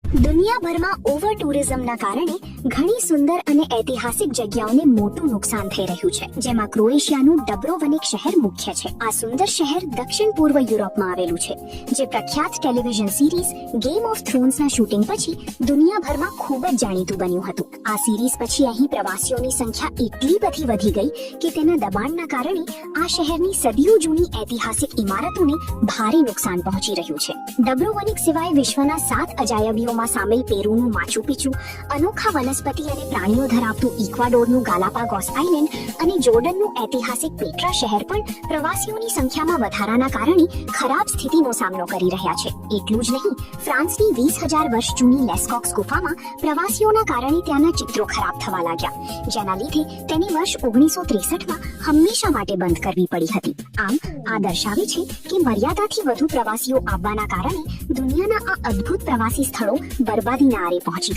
દુનિયાભરમાં ઓવર ટુરિઝમના કારણે ઘણી સુંદર અને ઐતિહાસિક જગ્યાઓને મોટું નુકસાન થઈ રહ્યું છે, જેમાં ક્રોએશિયાનું ડબ્રોવનિક શહેર મુખ્ય છે. આ સુંદર શહેર દક્ષિણ પૂર્વ યુરોપમાં આવેલું છે, જે પ્રખ્યાત ટેલિવિઝન સિરીઝ ગેમ ઓફ થ્રોન્સના શૂટિંગ પછી દુનિયાભરમાં ખૂબ જ જાણીતું બન્યું હતું. આ સિરીઝ પછી અહીં પ્રવાસીઓની સંખ્યા એટલી બધી વધી ગઈ કે તેના દબાણના કારણે આ શહેરની સદીઓ જૂની ઐતિહાસિક ઇમારતોને ભારે નુકસાન પહોંચી રહ્યું છે. ડબ્રોવનિક સિવાય વિશ્વના 7 અજાયબીઓમાં સામેલ પેરુનું માચુ પિચ્ચુ, અનોખા વનસ્પતિ અને પ્રાણીઓ ધરાવતું ઇક્વાડોરનું ગાલાપાગોસ આઇલેન્ડ અને જોર્ડનનું ઐતિહાસિક પેટ્રા શહેર પણ પ્રવાસીઓની સંખ્યામાં વધારાના કારણે ખરાબ સ્થિતિનો સામનો કરી રહ્યા છે. એટલું જ નહીં, ફ્રાન્સની 20,000 વર્ષ જૂની લેસ્કોક્સ ગુફામાં પ્રવાસીઓના કારણે ત્યાંના ચિત્રો ખરાબ થવા લાગ્યા, જેના લીધે તેને વર્ષ 1963માં હંમેશા માટે બંધ કરવી પડી હતી. આમ આ દર્શાવે છે કે મર્યાદાથી વધુ પ્રવાસીઓ આવવાના કારણે દુનિયાના આ અદ્ભુત પ્રવાસી સ્થળો બરબાદીના આરે પહોંચી